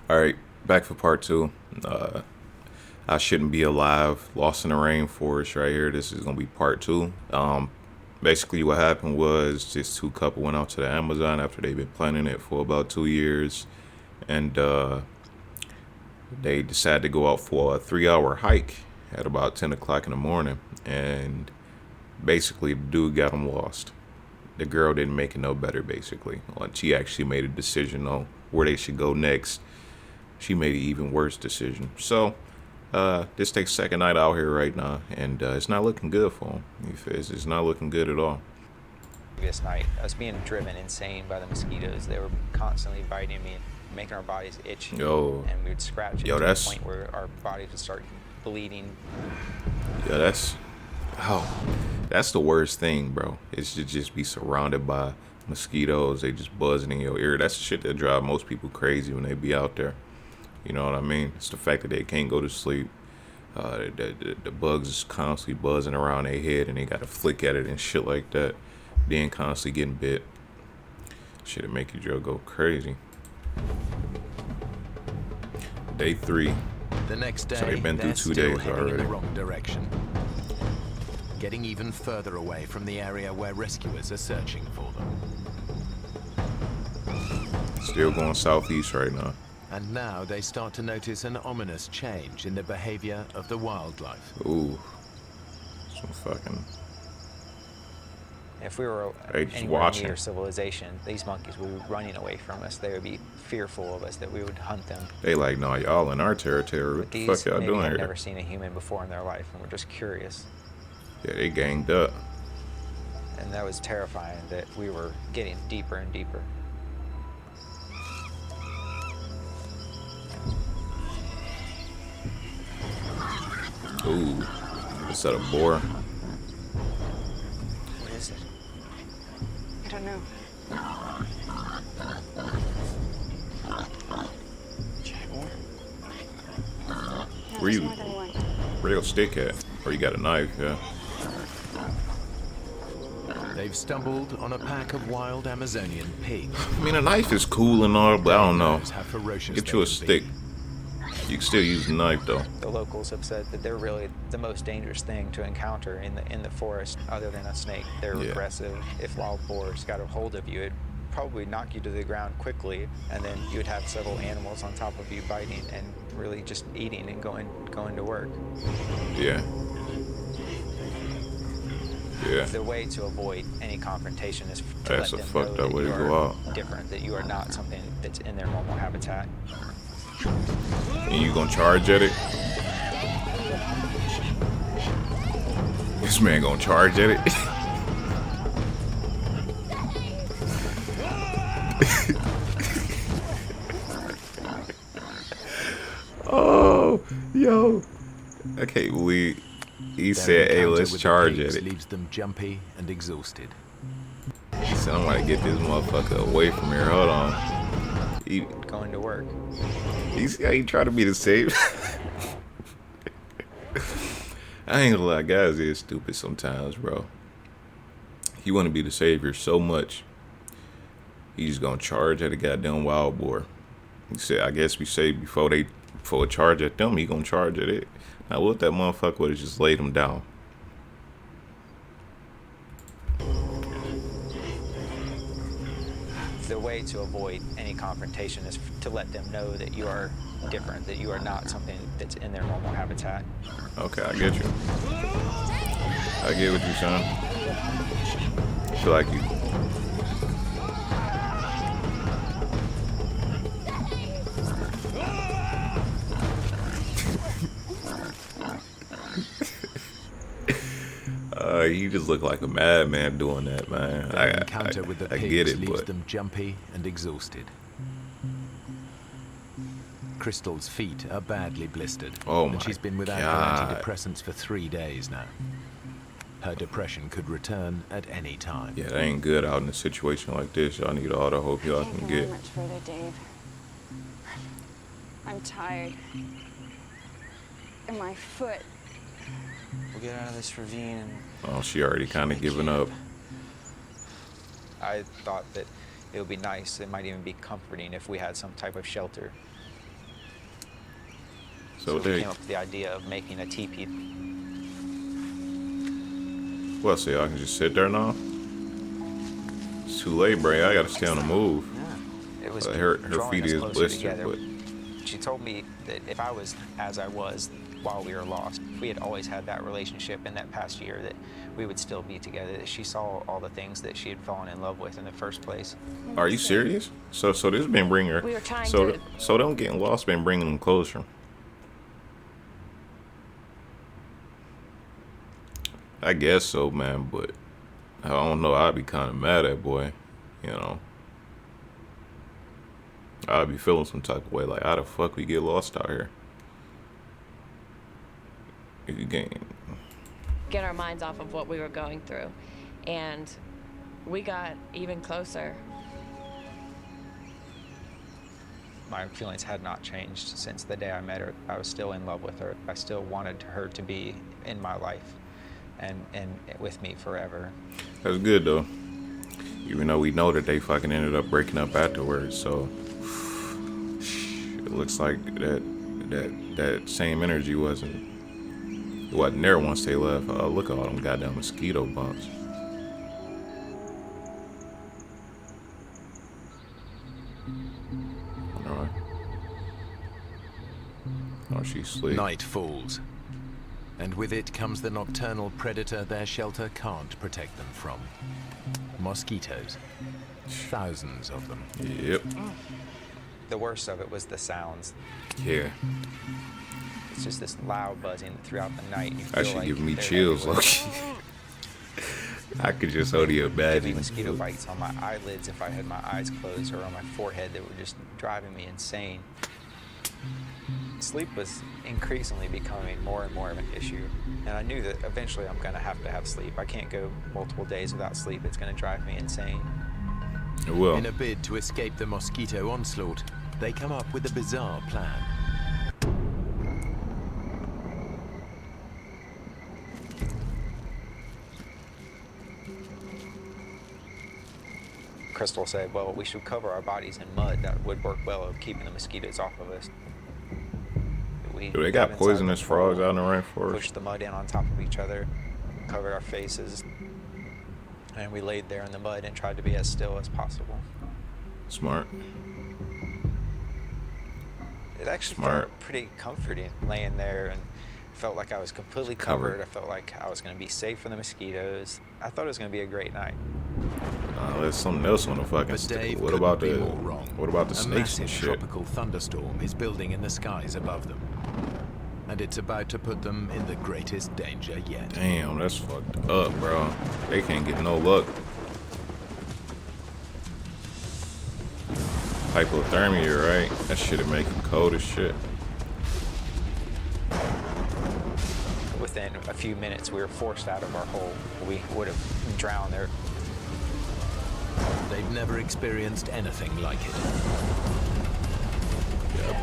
All right, back for part two. Uh, I shouldn't be alive. Lost in the rainforest right here. This is gonna be part two. Basically, what happened was this two couple went out to the Amazon after they've been planning it for about 2 years, and they decided to go out for a 3 hour hike at about 10 o'clock in the morning. And basically, the dude got them lost. The girl didn't make it no better. Basically, she actually made a decision on where they should go next. She made an even worse decision. So this takes second night out here right now, and it's not looking good for him. It's not looking good at all. Previous night, I was being driven insane by the mosquitoes. They were constantly biting me, making our bodies itch, Yo, and we would scratch it to the point where our bodies would start bleeding. Yeah, that's the worst thing, bro. Is to just be surrounded by mosquitoes. They just buzzing in your ear. That's the shit that drive most people crazy when they be out there. You know what I mean? It's the fact that they can't go to sleep. The bugs is constantly buzzing around their head, and they got to flick at it and shit like that. Then constantly getting bit. Shit'll make your jaw go crazy. Day 3. The next day, So they've been through 2 days heading already. in the wrong direction, getting even further away from the area where rescuers are searching for them. Still going southeast right now. And now they start to notice an ominous change in the behavior of the wildlife. Ooh. Some fucking... If we were Hey, just anywhere watching. near civilization, these monkeys would be running away from us. They would be fearful of us, that we would hunt them. They like, nah, y'all in our territory. What But the these fuck y'all maybe doing have here? never seen a human before in their life, and were just curious. Yeah, they ganged up. And that was terrifying, that we were getting deeper and deeper. Ooh. Is that a boar? What is it? I don't know. Jaguar? No, Where there's you- more than one. Where your stick at? Or you got a knife, yeah? They've stumbled on a pack of wild Amazonian pigs. I mean, a knife is cool and all, but I don't know. Knows how ferocious Get they you a can be. stick. You can still use a knife, though. The locals have said that they're really the most dangerous thing to encounter in the forest, other than a snake. They're Yeah. aggressive. If wild boars got a hold of you, it'd probably knock you to the ground quickly, and then you would have several animals on top of you biting and really just eating and going to work. Yeah. Yeah. The way to avoid any confrontation is to That's let a them fucked know up that way to you go are out. different, that you are not something that's in their normal habitat. And you gonna charge at it? This man gonna charge at it? Oh, yo. I can't believe he Their said, hey, encounter let's with the charge pigs at it. leaves them jumpy and exhausted. He said, I'm gonna get this motherfucker away from here. Hold on. Going to work. He's he trying to be the savior. I ain't gonna lie, guys is stupid sometimes, bro. You want to be the savior so much, he's gonna charge at a goddamn wild boar. He said, I guess we say before a charge at them, he gonna charge at it. Now what if that motherfucker would have just laid him down? The way to avoid any confrontation is to let them know that you are different, that you are not something that's in their normal habitat. Okay, I get you. I get what you're saying. I feel like you. You just look like a madman doing that, man. Their encounter with the I pigs get it, leaves but them jumpy and exhausted. Crystal's feet are badly blistered, Oh and my she's been without God. her antidepressants for 3 days now. Her depression could return at any time. yeah, that ain't good out in a situation like this. Y'all need all the hope y'all Can't can go get. much further, Dave. I'm tired. And my foot. We'll get out of this ravine and Oh, she already kind of giving up. I thought that it would be nice, it might even be comforting if we had some type of shelter. So there we you came up with the idea of making a teepee. Well, so y'all can just sit there now? It's too late, Bray. I gotta stay on the move. It was Her drawing feet us is closer blistered, together. but She told me that if I was as I was while we were lost, if we had always had that relationship in that past year, that we would still be together, that she saw all the things that she had fallen in love with in the first place. are you serious? So this been bringing her. We were trying so to- so them getting lost been bringing them closer. I guess so, man. But I don't know. I'd be kind of mad at boy. You know. I'd be feeling some type of way. Like, how the fuck we get lost out here? If you get our minds off of what we were going through. And we got even closer. My feelings had not changed since the day I met her. I was still in love with her. I still wanted her to be in my life and with me forever. That's good though. Even though we know that they fucking ended up breaking up afterwards, so it looks like that same energy wasn't there once they left. Look at all them goddamn mosquito bumps. Alright. Oh, she's asleep. Night falls, and with it comes the nocturnal predator their shelter can't protect them from. Mosquitoes. Thousands of them. Yep. The worst of it was the sounds. Yeah. It's just this loud buzzing throughout the night. You feel Actually like giving me they're chills, everywhere. low-key. I could just only Giving me imagine. mosquito bites on my eyelids if I had my eyes closed, or on my forehead that were just driving me insane. Sleep was increasingly becoming more and more of an issue, and I knew that eventually I'm going to have sleep. I can't go multiple days without sleep. It's going to drive me insane. It will. In a bid to escape the mosquito onslaught, they come up with a bizarre plan. Crystal said, well, we should cover our bodies in mud. That would work well of keeping the mosquitoes off of us. Do they got poisonous frogs out in the rainforest? Pushed the mud in on top of each other, covered our faces, and we laid there in the mud and tried to be as still as possible. Smart. It actually Smart. felt pretty comforting laying there, and felt like I was completely covered. I felt like I was going to be safe from the mosquitoes. I thought it was going to be a great night. There's something else on the fucking But stick. Dave What couldn't about be the more wrong. what about the A snakes and massive shit? tropical thunderstorm is building in the skies above them, and it's about to put them in the greatest danger yet. Damn, that's fucked up, bro. They can't get no luck. Hypothermia, right? That shit'll make them cold as shit. Within a few minutes, we were forced out of our hole. We would have drowned there. They've never experienced anything like it. Yep.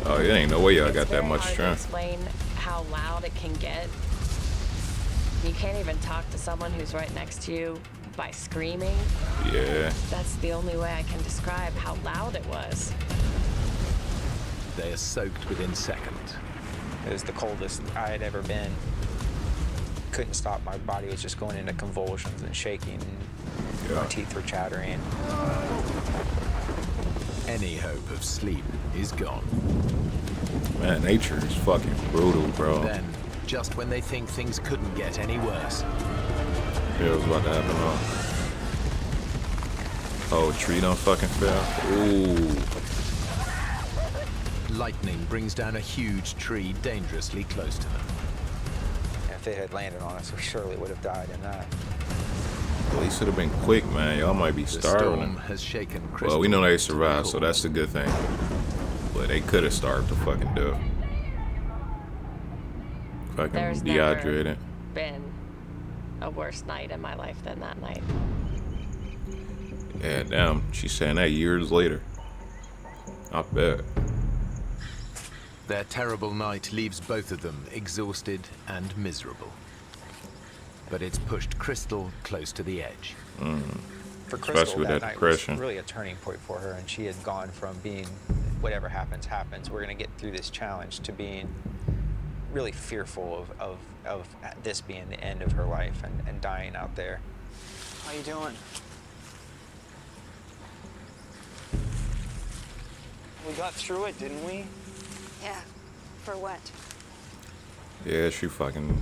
Oh, yeah, ain't no way y'all got that much It's strength. very hard to explain how loud it can get. You can't even talk to someone who's right next to you by screaming. Yeah. That's the only way I can describe how loud it was. They are soaked within seconds. It was the coldest I had ever been. Couldn't stop. My body was just going into convulsions and shaking. Yeah. My teeth were chattering. Any hope of sleep is gone. Man, nature is fucking brutal, bro. Then, just when they think things couldn't get any worse, Yeah, it was about to happen, Oh, tree done fucking fell. Ooh. lightning brings down a huge tree dangerously close to them. If it had landed on us, we surely would have died in that. At least it'd have been quick, man. Y'all might be The starving. storm has shaken Crystal. Well, we know they to the survived, so core. that's the good thing. But they could have starved to fucking death. Fucking There's dehydrated. never been a worse night in my life than that night. Yeah, damn. She's saying that years later. I bet. Their terrible night leaves both of them exhausted and miserable. But it's pushed Crystal close to the edge. For Especially Crystal, with that that night depression. was really a turning point for her, and she had gone from being whatever happens, happens. We're going to get through this challenge, to being really fearful of this being the end of her life and dying out there. How you doing? We got through it, didn't we? Yeah. For what? Yeah, she fucking,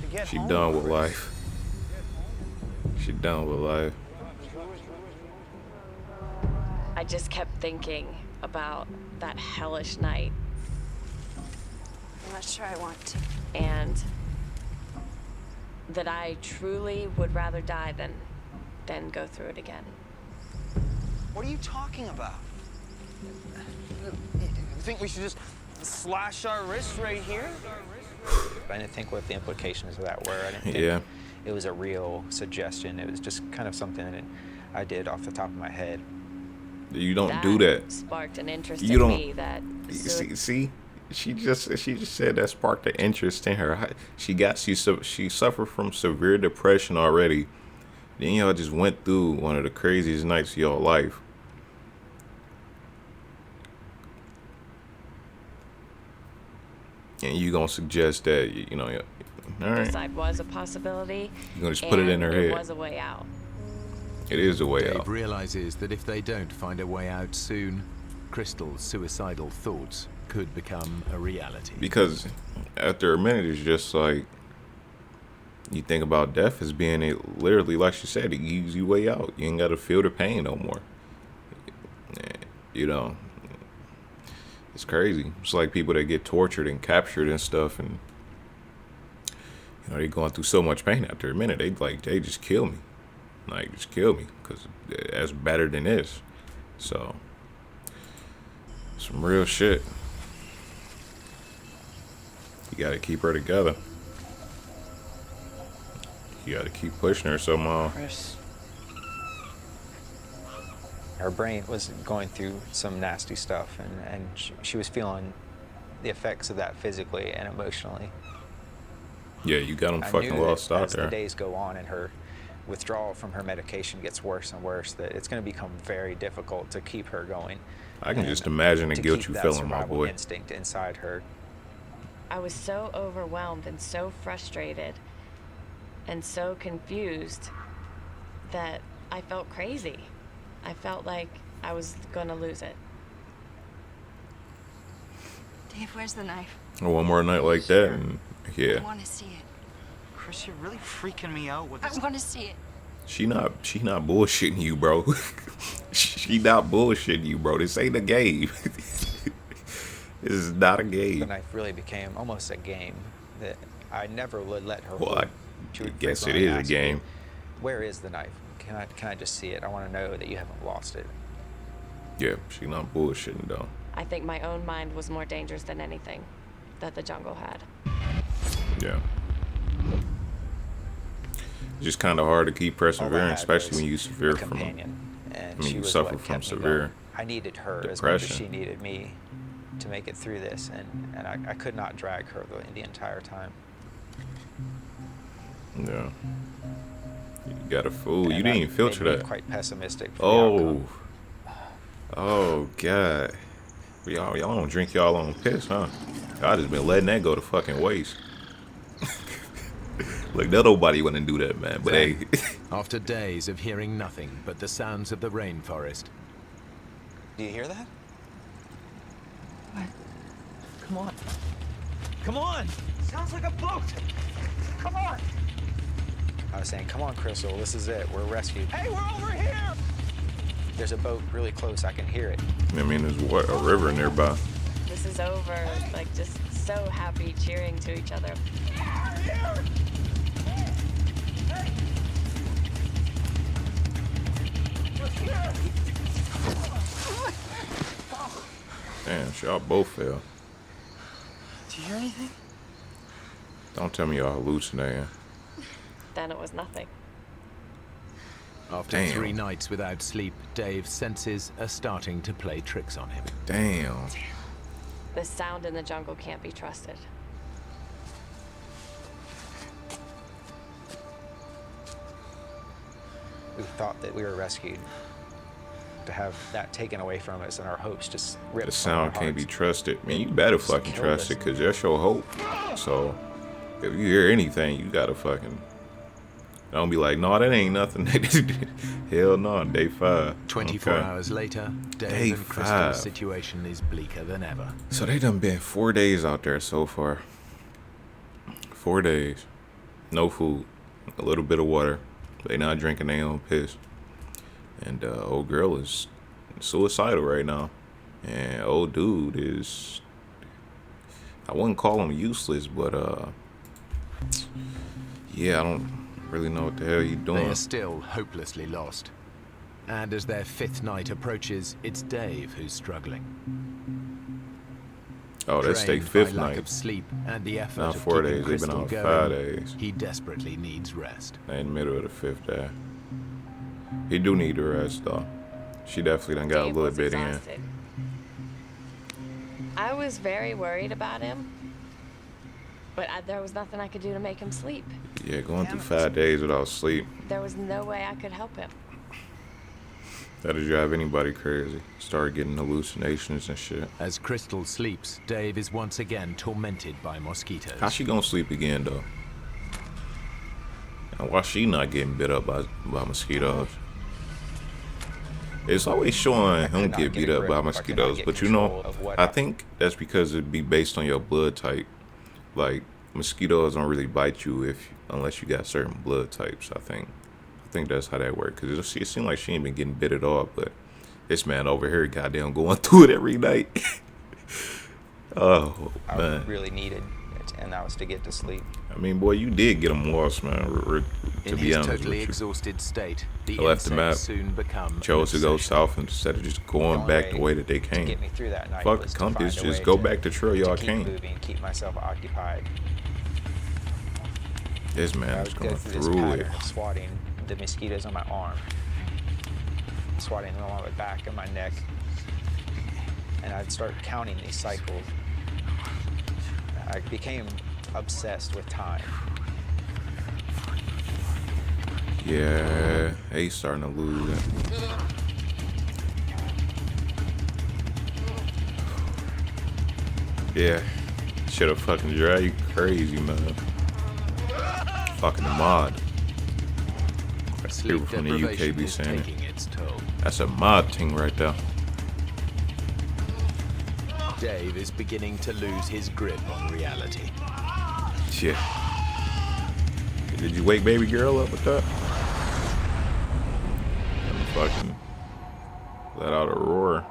To get she home, done with Chris. life. She done with life. I just kept thinking about that hellish night I'm not sure I want to. and that I truly would rather die than go through it again. What are you talking about? You think we should just slash our wrists right here? I didn't think what the implications of that were. I didn't think Yeah. it was a real suggestion. It was just kind of something that I did off the top of my head. You don't do that. Sparked an interest You in don't- me that See, she just said that sparked the interest in her. She suffered from severe depression already. Then y'all just went through one of the craziest nights of your life. And you gonna suggest that all right? suicide was a possibility. You're gonna just put it in her and head. It was a way out. It is a way Dave out. realizes that if they don't find a way out soon, Crystal's suicidal thoughts could become a reality. Because after a minute, it's just like you think about death as being literally, like she said, an easy way out. You ain't gotta feel the pain no more. It's crazy. It's like people that get tortured and captured and stuff, and they're going through so much pain. After a minute, they just kill me, just kill me, because that's better than this. So some real shit. You gotta keep her together. You gotta keep pushing her somehow. Chris. Her brain was going through some nasty stuff, and she was feeling the effects of that physically and emotionally. Yeah, you got them I fucking knew lost that out as the there. days go on and her withdrawal from her medication gets worse and worse, that it's going to become very difficult to keep her going. I can and just imagine the to guilt keep you that feeling, my survival boy. instinct inside her. I was so overwhelmed and so frustrated and so confused that I felt crazy. I felt like I was gonna lose it. Dave, where's the knife? One more night like that, and I yeah, want to see it. Chris, you're really freaking me out with I this. want to see it. she not bullshitting you, bro. She not bullshitting you, bro. This ain't a game. This is not a The game. knife really became almost a game that I never would let her Well, hold. I She would guess it frequently is a ask me, game. "Where is the knife? Can I just see it? I want to know that you haven't lost it." Yeah, she not bullshitting though. I think my own mind was more dangerous than anything that the jungle had. Yeah. It's just kind of hard to keep All I persevering, had especially was when you a suffer from. companion, and I mean, she you was suffer what from kept me severe going. I needed her as much as depression. she needed me to make it through this, and I could not drag her the entire time. Yeah. You got a fool. You And didn't that even filter made me that. quite pessimistic for the Oh. outcome. Oh God. Y'all don't drink y'all own piss, huh? Y'all just been letting that go to fucking waste. Look, nobody wouldn't do that, man. But hey, After days of hearing nothing but the sounds of the rainforest, Do you hear that? What? Come on. Come on! Sounds like a boat! Come on! I was saying, "Come on, Crystal, this is it. We're rescued. Hey, we're over here! There's a boat really close. I can hear it." I mean, there's a river nearby. This is over, like just so happy, cheering to each other. Damn, y'all both fell. Do you hear anything? Don't tell me y'all hallucinating. Then it was nothing. after Damn. 3 nights without sleep, Dave's senses are starting to play tricks on him. Damn. The sound in the jungle can't be trusted. We thought that we were rescued. to have that taken away from us and our hopes just ripped The from our sound can't be hearts. trusted. Man, you better Just fucking killed trust us. it, because that's your hope. So, if you hear anything, you gotta fucking... Don't be like, no, that ain't nothing. Hell no, day 5. 24 Okay. hours later, Day Dave and Crystal's 5. situation is bleaker than ever. So they done been 4 days out there so far. 4 days. No food. A little bit of water. They not drinking their own piss. And old girl is suicidal right now. And old dude is... I wouldn't call him useless, but yeah, I don't really know what the hell you They doing. are still hopelessly lost. And as their 5th night approaches, it's Dave who's struggling. Oh, that's their Drained 5th by lack night. of sleep and the effort Not of 4 keeping days. They've been Crystal out going, 5 days. he desperately needs rest. They in the middle of the 5th day. He do need the rest though. She definitely done got a Dave little was bit exhausted. I was very worried about him, but there was nothing I could do to make him sleep. in. Yeah, going through 5 days without sleep. There was no way I could help him. That'll drive anybody crazy. Start getting hallucinations and shit. As Crystal sleeps, Dave is once again tormented by mosquitoes. How she gonna sleep again though? And why she not getting bit up by mosquitoes? It's always showing him not get get beat a up grip, by I could not mosquitoes, get but you know, control of what I think that's because it'd be based on your blood type. Like mosquitoes don't really bite you unless you got certain blood types. I think that's how that works. Cause it seemed like she ain't been getting bit at all, but this man over here, goddamn, going through it every night. Oh I man, really needed, and that was to get to sleep. I mean, boy, you did get him lost, man. To In be his honest totally with you. exhausted state, the I left the map, insects soon become Chose an to go obsession. south instead of just going only back the way way that they To came. get me through that night Fuck was the to find compass, a just way go to- back the trail y'all to came. keep moving, keep myself occupied. This I man is would go going through this through it. pattern of swatting the mosquitoes on my arm, swatting them on my back and my neck, and I'd start counting these cycles. I became obsessed with time. Yeah, he's starting to lose it. Yeah, should have fucking drive you crazy, man. Fucking mod. Sleep People from the UK deprivation be is saying it. taking its toll. That's a mod thing right there. Dave is beginning to lose his grip on reality. Shit. Did you wake baby girl up with that? Let me fucking let out a roar.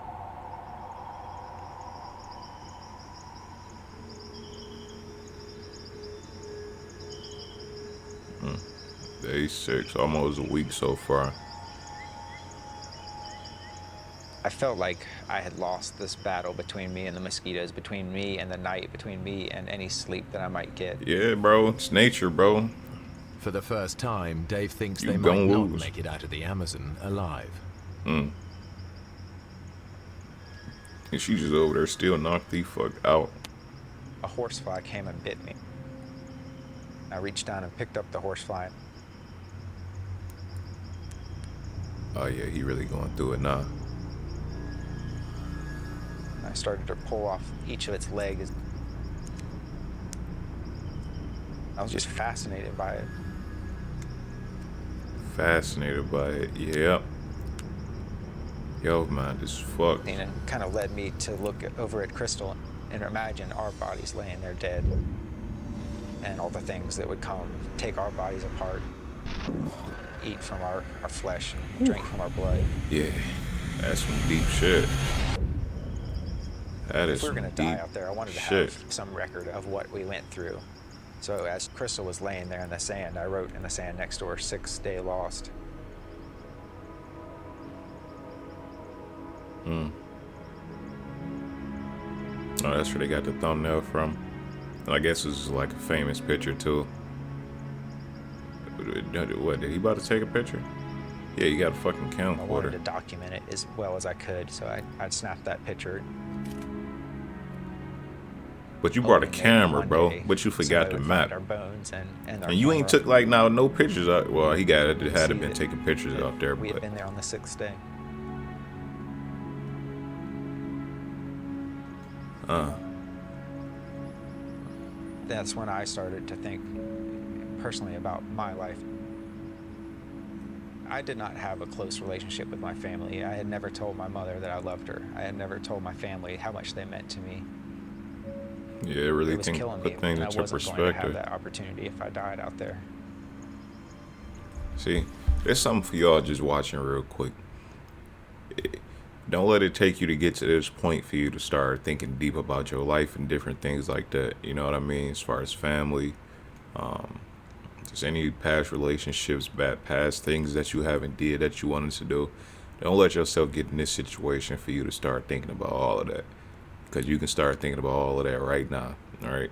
Day 6, almost a week so far. I felt like I had lost this battle between me and the mosquitoes, between me and the night, between me and any sleep that I might get. Yeah, bro, it's nature, bro. For the first time, Dave thinks You they gon' might not lose. make it out of the Amazon alive. And she just over there still knocked the fuck out. A horsefly came and bit me. I reached down and picked up the horsefly. Oh yeah, he really going through it now. I started to pull off each of its legs. I was just fascinated by it. Fascinated by it, yep. Yo, man, this fuck. And it kind of led me to look over at Crystal and imagine our bodies laying there dead. And all the things that would come, take our bodies apart, eat from our flesh and drink from our blood. Yeah, that's some deep shit. That is If we were some going to die deep out there, I wanted to shit. have some record of what we went through. So as Crystal was laying there in the sand, I wrote in the sand next to her, 6th day lost. Oh, that's where they got the thumbnail from. And I guess this is like a famous picture too. What, did he about to take a picture? Yeah, you got a fucking I wanted to camcorder. document it as well as I could, so I'd snapped that picture. But you brought a hoping that camera, one bro. day But you forgot somebody the would map. find our bones and our And you ain't camera. took like no pictures out. Well, he got it. Had See been that- taking pictures that out there, we had but been there on the 6th day. That's when I started to think personally about my life. I did not have a close relationship with my family. I had never told my mother that I loved her. I had never told my family how much they meant to me. Yeah, it really It was killing me, put things and I into wasn't going to have perspective. that opportunity if I died out there. See, there's something for y'all just watching real quick. Don't let it take you to get to this point for you to start thinking deep about your life and different things like that. You know what I mean? As far as family, just any past relationships, past things that you haven't did that you wanted to do. Don't let yourself get in this situation for you to start thinking about all of that. Because you can start thinking about all of that right now. All right?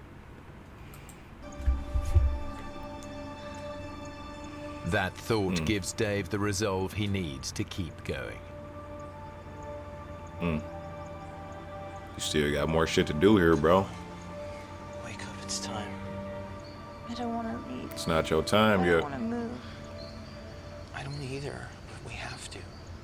That thought gives Dave the resolve he needs to keep going. You still got more shit to do here, bro. Wake up, it's time. I don't want to leave. It's not your time I yet. don't want to move. I don't either, but we have to.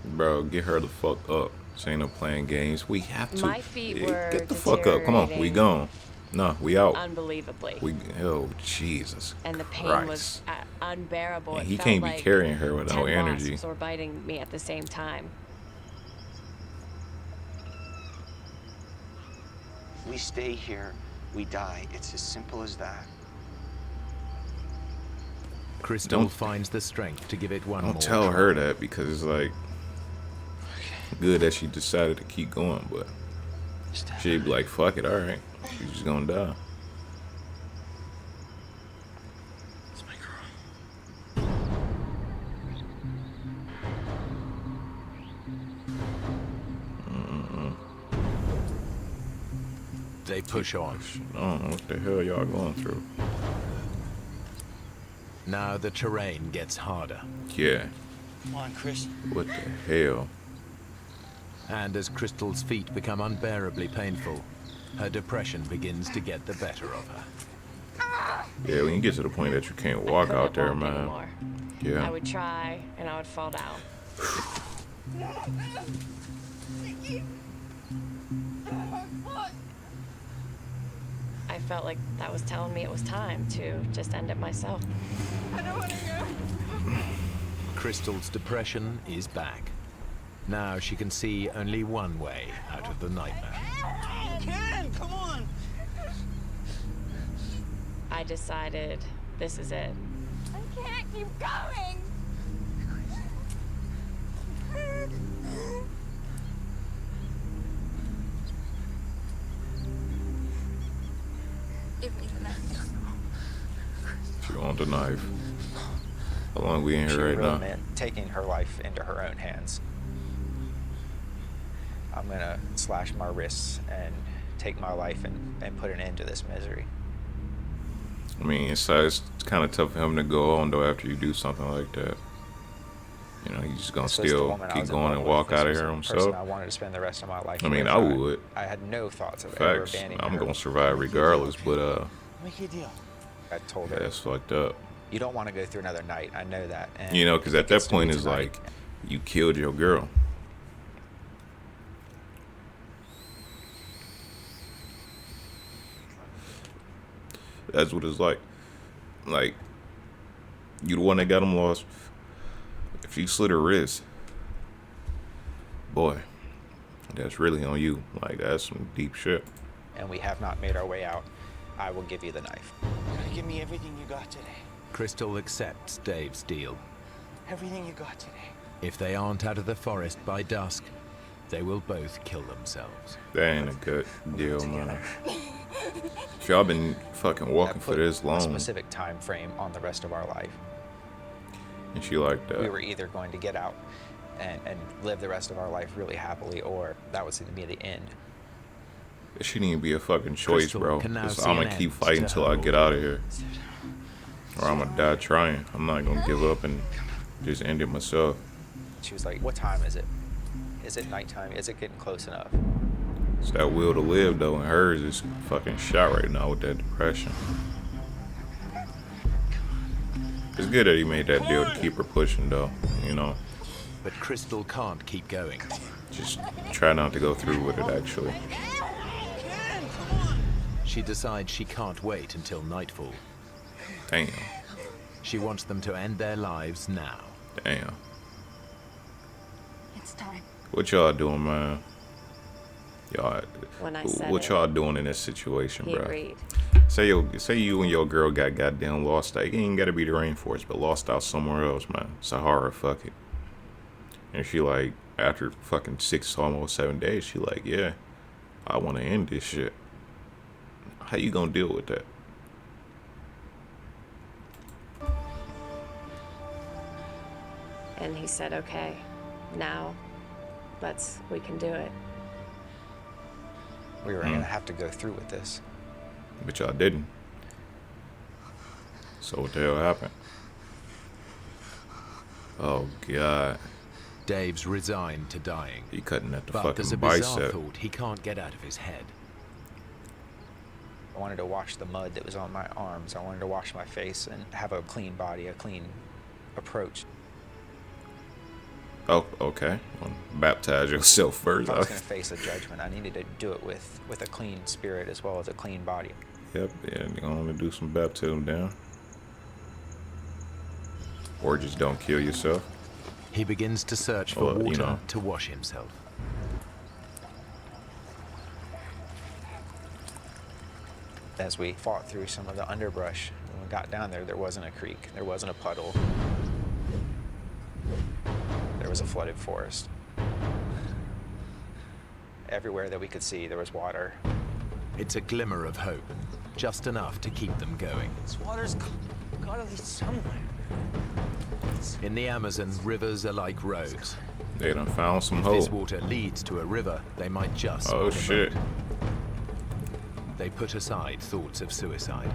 Bro, get her the fuck up. This ain't no playing games. We have to. My feet were Get the fuck up. Come on, we deteriorating gone. No, we out. unbelievably. Oh, Jesus. And the pain Christ. was unbearable. And It he felt can't be like carrying her with 10 no energy. wasps were biting me at the same time. We stay here, we die. It's as simple as that. Crystal Don't- finds the strength to give it one more Don't tell try. her that because it's like good that she decided to keep going, but she'd be like, fuck it, alright. She's just gonna die. It's my girl. They push on. I don't know what the hell y'all going through. Now the terrain gets harder. Yeah. Come on, Chris. What the hell? And as Crystal's feet become unbearably painful, her depression begins to get the better of her. Yeah, when you get to the point that you can't walk Couldn't out there, walk man. anymore. I Yeah. would try and I would fall down. I felt like that was telling me it was time to just end it myself. Crystal's depression is back. Now she can see only one way out of the nightmare. Ken, come on! I decided this is it. I can't keep going. Give me the knife. She want the knife. How long we in She here right really now? meant taking her life into her own hands. I'm gonna slash my wrists and take my life and put an end to this misery. I mean, it's kind of tough for him to go on though after you do something like that. You know, he's just gonna This was the still woman I keep was in going love and with. walk This out of was here the person himself. I wanted to spend the rest of my life I mean, with. I would. I had no thoughts of ever Facts. abandoning I'm her. gonna survive regardless, but Make a deal. I told her, that's fucked up. you don't want to go through another night. I know that. And You know, because if at it that gets to point me it's tonight- like you killed your girl. That's what it's like. Like, you the one that got him lost. If you slit her wrist, boy, that's really on you. Like, that's some deep shit. and we have not made our way out, I will give you the knife. You gotta give me everything you got today. Crystal accepts Dave's deal. Everything you got today. If they aren't out of the forest by dusk, they will both kill themselves. That ain't a good deal, man. If y'all been fucking walking That for put this a long, specific time frame on the rest of our life. and she like that. We were either going to get out and live the rest of our life really happily, or that was going to be the end. It shouldn't even be a fucking choice, Crystal bro. can now It's- see I'm an gonna keep end fighting to till her I get whole out of here. Or I'm gonna die trying. I'm not gonna give up and just end it myself. She was like, what time is it? Is it nighttime? Is it getting close enough? It's that will to live, though, and hers is fucking shot right now with that depression. It's good that he made that deal to keep her pushing, though, you know. But Crystal can't keep going. Just try not to go through with it, actually. Ken, she decides she can't wait until nightfall. Damn. She wants them to end their lives now. Damn. It's time. What y'all doing, man? Y'all, When I said what it, y'all doing in this situation, he bro? agreed. Say you and your girl got goddamn lost out. It ain't gotta be the rainforest, but lost out somewhere else, man. Sahara, fuck it. And she like, after fucking 6, almost 7 days, she like, yeah, I want to end this shit. How you gonna deal with that? And he said, okay, now we can do it. We were gonna have to go through with this. But y'all didn't. So what the hell happened? Oh God. Dave's resigned to dying. He cutting at the But there's a fucking bizarre bicep. thought he can't get out of his head. I wanted to wash the mud that was on my arms. I wanted to wash my face and have a clean body, a clean approach. Oh, okay. Well, baptize yourself first. If I was going to face a judgment, I needed to do it with a clean spirit as well as a clean body. Yep, yeah, you're gonna do some baptism down. Or just don't kill yourself. He begins to search for Well, water you know. to wash himself. As we fought through some of the underbrush, when we got down there, there wasn't a creek, there wasn't a puddle. There was a flooded forest. Everywhere that we could see, there was water. It's a glimmer of hope, just enough to keep them going. This water's gotta be somewhere. In the Amazon, rivers are like roads. They done found some If this hope. water leads to a river, they might just Oh spot a shit. boat. They put aside thoughts of suicide.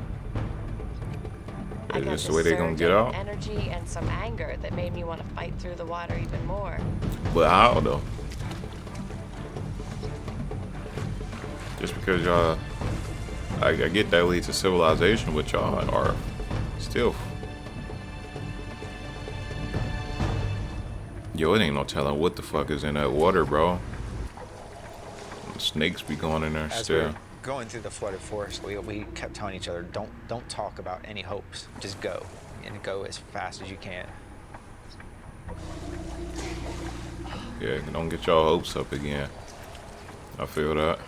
I Is got this the this way they gonna surge get of out? energy and some anger that made me want to fight through the water even more. But how though? Just because y'all, I get that leads to civilization, but y'all are still. Yo, it ain't no telling what the fuck is in that water, bro. The snakes be going in there As we still. were going through the flooded forest, we kept telling each other, don't talk about any hopes. Just go, and go as fast as you can. Yeah, don't get y'all hopes up again. I feel that.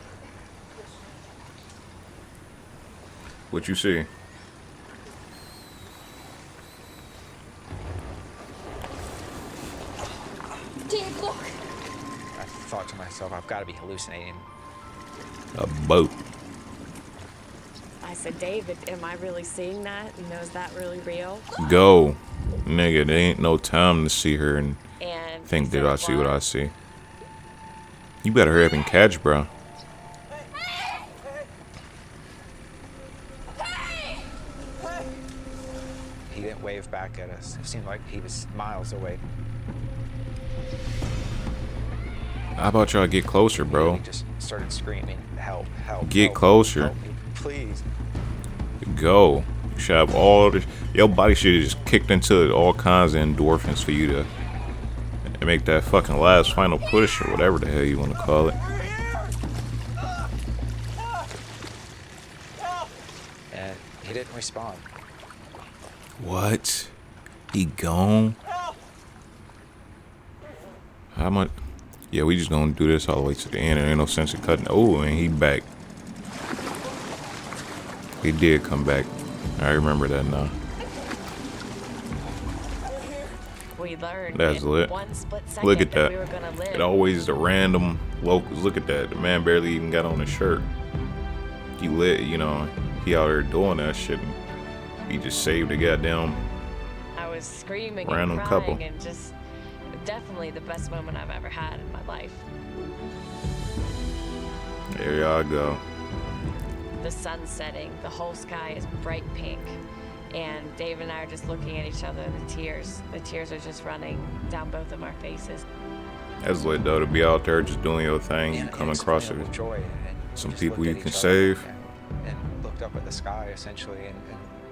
What you see? Dave, look! I thought to myself, I've got to be hallucinating. A boat. I said, David, am I really seeing that? You know, is that really real? Go. Nigga, there ain't no time to see her and And think he that I said, see what I see. You better hurry up and catch, bro. He didn't wave back at us. It seemed like he was miles away. How about y'all get closer, bro? He just started screaming, help, help. Get help, closer. help me, please. Go. You should have all this. Your body should have just kicked into all kinds of endorphins for you to make that fucking last final push or whatever the hell you want to call it. And he didn't respond. What? He gone? How much? Yeah, we just gonna do this all the way to the end. There ain't no sense of cutting. Oh, and he back. He did come back. I remember that now. we learned That's in lit. one split second Look at that. we were gonna live. It always the random locals. Look at that. The man barely even got on his shirt. He lit, you know, he out there doing that shit. And he just saved the goddamn. I was screaming Random and crying couple. and just definitely the best moment I've ever had in my life. There y'all go. The sun's setting, the whole sky is bright pink, and Dave and I are just looking at each other. The tears are just running down both of our faces. That's lit though to be out there just doing your thing. You And come across it. with joy. And some just people looked you at can each other save. And looked up at the sky essentially, and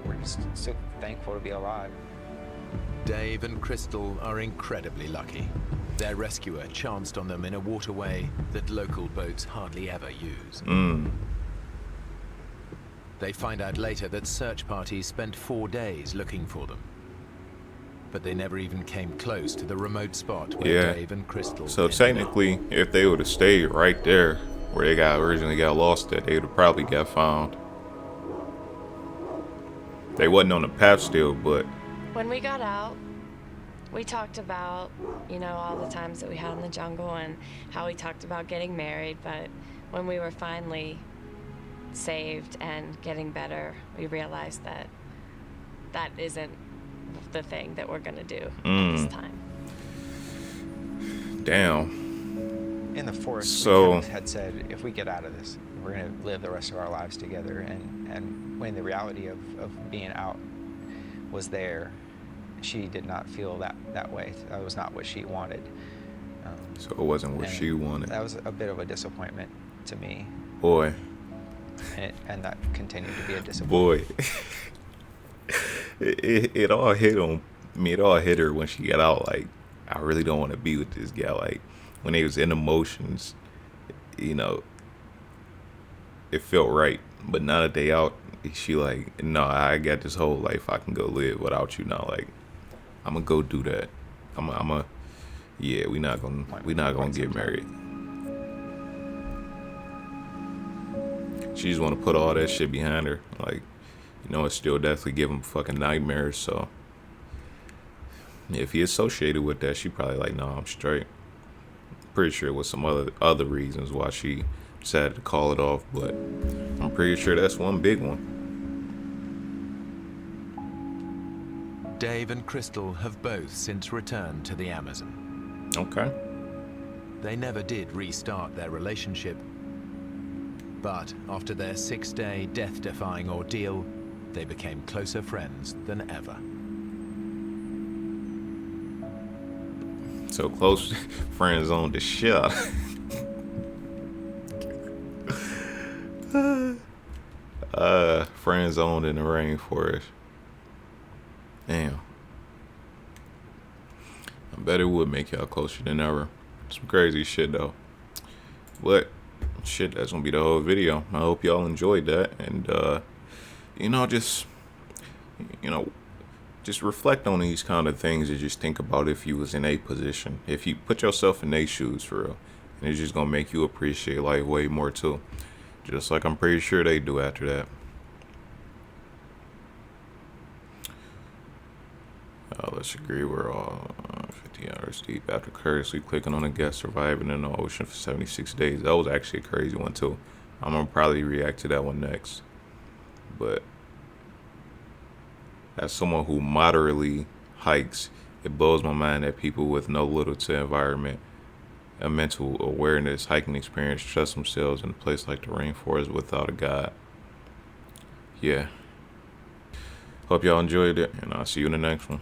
we're just so thankful to be alive. Dave and Crystal are incredibly lucky. Their rescuer chanced on them in a waterway that local boats hardly ever use. They find out later that search parties spent 4 days looking for them. But they never even came close to the remote spot where Yeah. Dave and Crystal So ended up. technically, if they would have stayed right there where they originally got lost at, they would have probably got found. They wasn't on the path still, but When we got out, we talked about, all the times that we had in the jungle and how we talked about getting married, but when we were finally saved and getting better, we realized that that isn't the thing that we're gonna do at this time. damn. In the forest, So- we kind of had said, if we get out of this, we're going to live the rest of our lives together. And when the reality of being out was there, she did not feel that way. That was not what she wanted. So it wasn't what And she wanted. That was a bit of a disappointment to me. Boy. And that continued to be a disappointment. Boy. It all hit on me. It all hit her when she got out. Like, I really don't want to be with this guy. Like, when he was in emotions, it felt right. But now that they out, she like, no, I got this whole life I can go live without you now. Like, I'm gonna go do that. Yeah, we not gonna get married. She just want to put all that shit behind her. Like, it's still definitely giving fucking nightmares. So if he associated with that, she probably like, no, I'm straight. Pretty sure it was some other reasons why she decided to call it off, but I'm pretty sure that's one big one. Dave and Crystal have both since returned to the Amazon. Okay. They never did restart their relationship, but after their 6-day death-defying ordeal, they became closer friends than ever. So close friends on the ship. Friends owned in the rainforest. Damn. I bet it would make y'all closer than ever. Some crazy shit though. But shit, that's gonna be the whole video. I hope y'all enjoyed that, and just reflect on these kind of things and just think about if you was in a position. If you put yourself in their shoes for real, and it's just gonna make you appreciate life way more too. Just like I'm pretty sure they do after that. Let's agree we're all 50 hours deep after courteously clicking on a guest surviving in the ocean for 76 days. That was actually a crazy one too. I'm gonna probably react to that one next. But as someone who moderately hikes, it blows my mind that people with no little to environment and mental awareness hiking experience trust themselves in a place like the rainforest without a guide. Yeah. Hope y'all enjoyed it, and I'll see you in the next one.